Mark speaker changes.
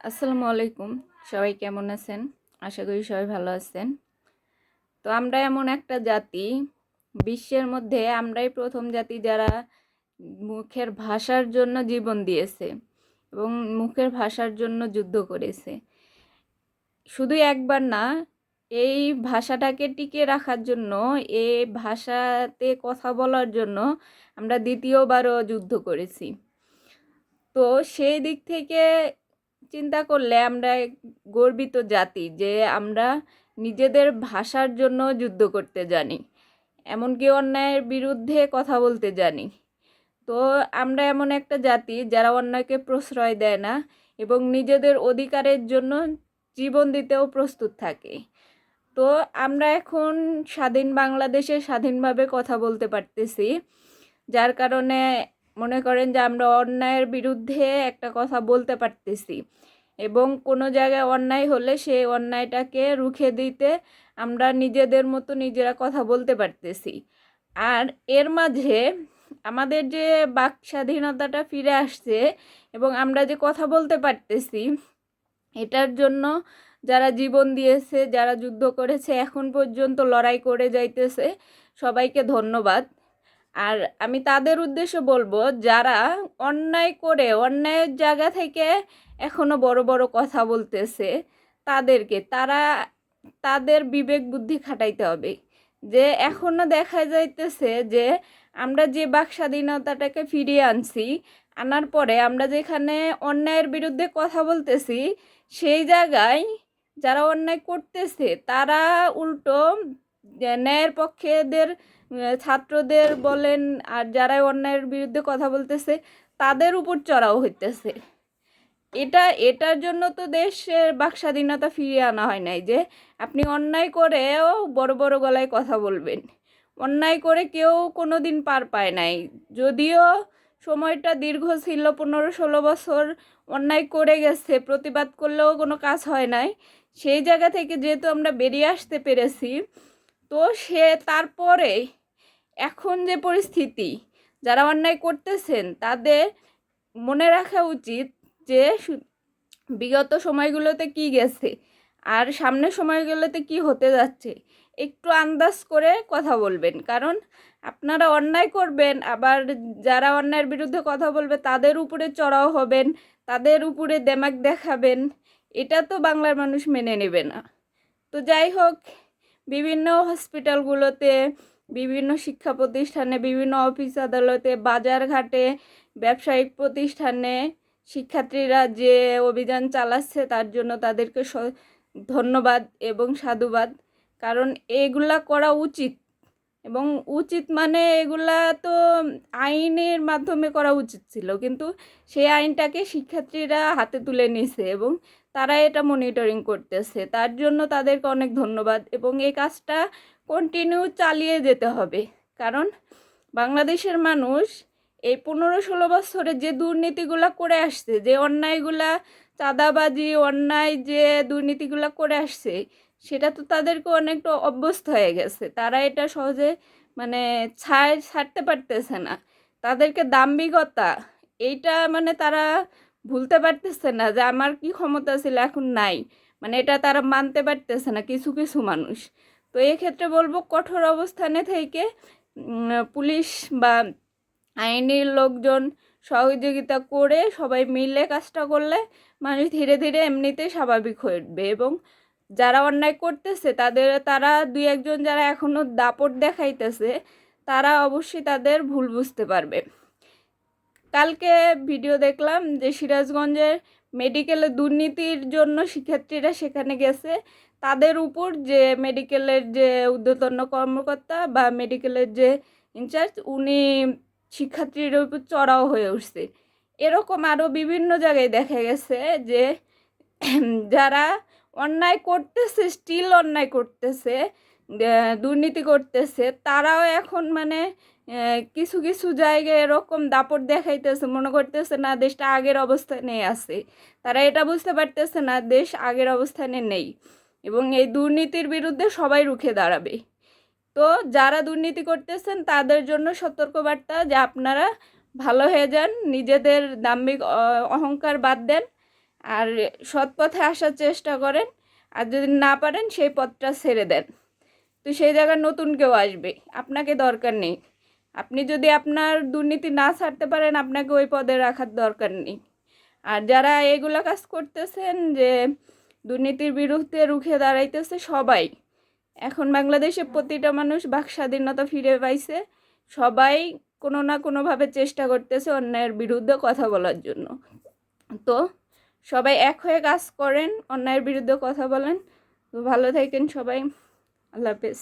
Speaker 1: আসসালামু আলাইকুম। সবাই কেমন আছেন? আশা করি সবাই ভালো আছেন। তো আমরা এমন একটা জাতি, বিশ্বের মধ্যে আমরাই প্রথম জাতি যারা মুখের ভাষার জন্য জীবন দিয়েছে এবং মুখের ভাষার জন্য যুদ্ধ করেছে। শুধু একবার না, এই ভাষাটাকে টিকিয়ে রাখার জন্য, এই ভাষাতে কথা বলার জন্য আমরা দ্বিতীয়বারও যুদ্ধ করেছি। তো সেই দিক থেকে চিন্তা করলে আমরা গর্বিত জাতি যে আমরা নিজেদের ভাষার জন্য যুদ্ধ করতে জানি, এমনকি অন্যায়ের বিরুদ্ধে কথা বলতে জানি। তো আমরা এমন একটা জাতি যারা অন্যায়কে প্রশ্রয় দেয় না এবং নিজেদের অধিকারের জন্য জীবন দিতেও প্রস্তুত থাকে। তো আমরা এখন স্বাধীন বাংলাদেশে স্বাধীনভাবে কথা বলতে পারতেছি, যার কারণে মনে করেন যে আমরা অন্যায়ের বিরুদ্ধে একটা কথা বলতে পারতেছি এবং কোনো জায়গায় অন্যায় হলে সেই অন্যায়টাকে রুখে দিতে আমরা নিজেদের মতো নিজেরা কথা বলতে পারতেছি। আর এর মাঝে আমাদের যে বাক স্বাধীনতাটা ফিরে আসছে এবং আমরা যে কথা বলতে পারতেছি, এটার জন্য যারা জীবন দিয়েছে, যারা যুদ্ধ করেছে, এখন পর্যন্ত লড়াই করে যাইতেছে, সবাইকে ধন্যবাদ। আর আমি তাদের উদ্দেশ্যে বলবো যারা অন্যায় করে অন্যায়ের জায়গা থেকে এখনো বড় বড় কথা বলতেছে, তাদের বিবেক বুদ্ধি খাটাইতে হবে। যে এখনো দেখা যাইতেছে যে আমরা যে বাক স্বাধীনতাটাকে ফিরিয়ে আনছি, আনার পরে আমরা যেখানে অন্যায়ের বিরুদ্ধে কথা বলতেছি, সেই জায়গায় যারা অন্যায় করতেছে তারা উল্টো ন্যায়ের পক্ষেদের ছাত্রদের বলেন আর যারা অন্যায়ের বিরুদ্ধে কথা বলতেছে তাদের উপর চড়াও হইতেছে। এটার জন্য তো দেশের বাক স্বাধীনতা ফিরিয়ে আনা হয় নাই যে আপনি অন্যায় করেও বড় বড় গলায় কথা বলবেন। অন্যায় করে কেউ কোনো দিন পার পায় নাই, যদিও সময়টা দীর্ঘ ছিল, 15-16 বছর অন্যায় করে গেছে, প্রতিবাদ করলেও কোনো কাজ হয় নাই। সেই জায়গা থেকে যেহেতু আমরা বেরিয়ে আসতে পেরেছি, তো তারপরে এখন যে পরিস্থিতি, যারা অন্যায় করতেছেন তাদের মনে রাখা উচিত যে বিগত সময়গুলোতে কি গেছে আর সামনের সময়গুলোতে কি হতে যাচ্ছে, একটু আন্দাজ করে কথা বলবেন। কারণ আপনারা অন্যায় করবেন, আবার যারা অন্যায়ের বিরুদ্ধে কথা বলবে তাদের উপরে চড়াও হবেন, তাদের উপরে দেমাক দেখাবেন, এটা তো বাংলার মানুষ মেনে নেবে না। তো যাই হোক, বিভিন্ন হসপিটালগুলোতে, বিভিন্ন শিক্ষা প্রতিষ্ঠানে, বিভিন্ন অফিস আদালতে, বাজারঘাটে, ব্যবসায়িক প্রতিষ্ঠানে শিক্ষার্থীরা যে অভিযান চালাচ্ছে তার জন্য তাদেরকে ধন্যবাদ এবং সাধুবাদ। কারণ এগুলা করা উচিত, এবং উচিত মানে এগুলা তো আইনের মাধ্যমে করা উচিত ছিল, কিন্তু সেই আইনটাকে শিক্ষার্থীরা হাতে তুলে নিছে এবং তারা এটা মনিটরিং করতেছে। তার জন্য তাদেরকে অনেক ধন্যবাদ এবং এই কাজটা কন্টিনিউ চালিয়ে যেতে হবে। কারণ বাংলাদেশের মানুষ এই 15-16 বছরে যে দুর্নীতিগুলা করে আসছে, যে অন্যায়গুলা, চাঁদাবাজি, অন্যায় যে দুর্নীতিগুলা করে আসছে, সেটা তো তাদেরকে অনেকটা অভ্যস্ত হয়ে গেছে। তারা এটা সহজে মানে ছাড়তে পারতেছে না। তাদেরকে দাম্ভিকতা, এইটা মানে তারা ভুলতে পারতেছে না যে আমার কি ক্ষমতা ছিল এখন নাই, মানে এটা তারা মানতে পারতেছে না কিছু কিছু মানুষ। তো এক্ষেত্রে বলবো কঠোর অবস্থানে থেকে পুলিশ বা আইনের লোকজন সহযোগিতা করে সবাই মিলে কাজটা করলে মানুষ ধীরে ধীরে এমনিতেই স্বাভাবিক হয়ে উঠবে। এবং যারা অন্যায় করতেছে তারা দুই একজন যারা এখনো দাপট দেখাইতেছে, তারা অবশ্যই তাদের ভুল বুঝতে পারবে। কালকে ভিডিও দেখলাম যে সিরাজগঞ্জের মেডিকেলে দুর্নীতির জন্য শিক্ষার্থীরা সেখানে গেছে, তাদের উপর যে মেডিকেলের যে ঊর্ধ্বতন কর্মকর্তা বা মেডিকেলের যে ইনচার্জ, উনি শিক্ষার্থীর উপর চড়াও হয়ে উঠছে। এরকম আরও বিভিন্ন জায়গায় দেখা গেছে যে যারা অন্যায় করতেছে, স্টিল অন্যায় করতেছে, দুর্নীতি করতেছে, তারাও এখন মানে কিছু কিছু জায়গায় এরকম দাপট দেখাইতেছে, মনে করতেছে না দেশটা আগের অবস্থানে আছে। তারা এটা বুঝতে পারতেছে না দেশ আগের অবস্থানে নেই এবং এই দুর্নীতির বিরুদ্ধে সবাই রুখে দাঁড়াবে। তো যারা দুর্নীতি করতেছেন তাদের জন্য সতর্কবার্তা যে আপনারা ভালো হয়ে যান, নিজেদের দাম্ভিক অহংকার বাদ দেন আর সৎ পথে আসার চেষ্টা করেন, আর যদি না পারেন সেই পথটা ছেড়ে দেন। তো সেই জায়গায় নতুন কেউ আসবে, আপনাকে দরকার নেই। আপনি যদি আপনার দুর্নীতি না ছাড়তে পারেন, আপনাকে ওই পদে রাখার দরকার নেই। আর যারা এগুলো কাজ করতেছেন, যে দুর্নীতির বিরুদ্ধে রুখে দাঁড়াইতেছে, সবাই এখন বাংলাদেশে প্রতিটা মানুষ বাক স্বাধীনতা ফিরে পাইছে। সবাই কোনো না কোনোভাবে চেষ্টা করতেছে অন্যায়ের বিরুদ্ধে কথা বলার জন্য। তো সবাই এক হয়ে কাজ করেন, অন্যায়ের বিরুদ্ধে কথা বলেন। তো ভালো থাকেন সবাই, আল্লাহ হাফেজ।